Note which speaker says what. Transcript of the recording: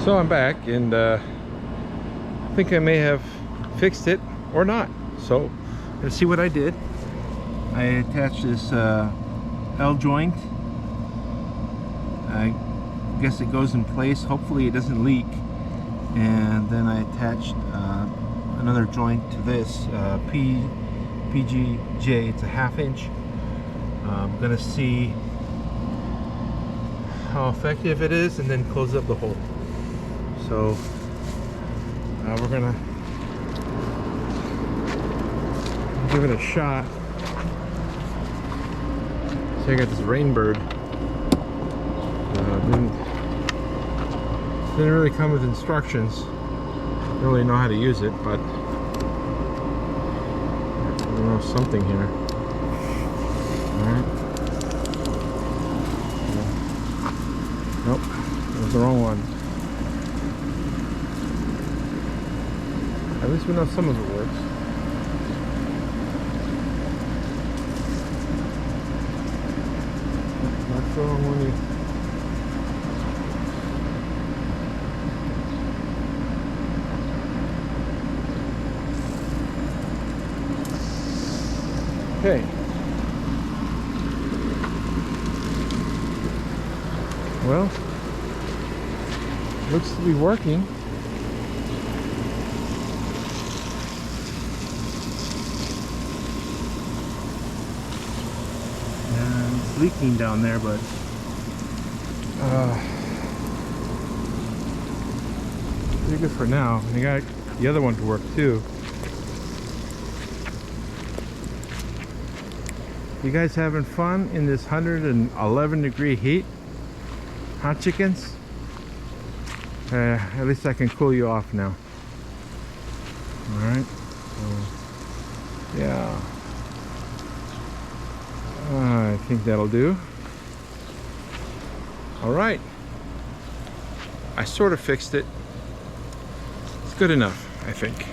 Speaker 1: So I'm back, and I think I may have fixed it or not. So let's see what I did. I attached this L joint. I guess it goes in place. Hopefully it doesn't leak. And then I attached another joint to this PGJ. It's a 1/2 inch. I'm gonna see how effective it is and then close up the hole. So we're gonna give it a shot. So I got this Rainbird. Didn't really come with instructions. Don't really know how to use it, but I know something here. Alright. Nope, that was the wrong one. At least we know some of it works. Not the wrong one. Okay. Well, looks to be working. And it's leaking down there, but pretty good for now. I got the other one to work too. You guys having fun in this 111-degree heat? Huh, chickens? At least I can cool you off now. Alright. Yeah. I think that'll do. Alright. I sort of fixed it. It's good enough, I think.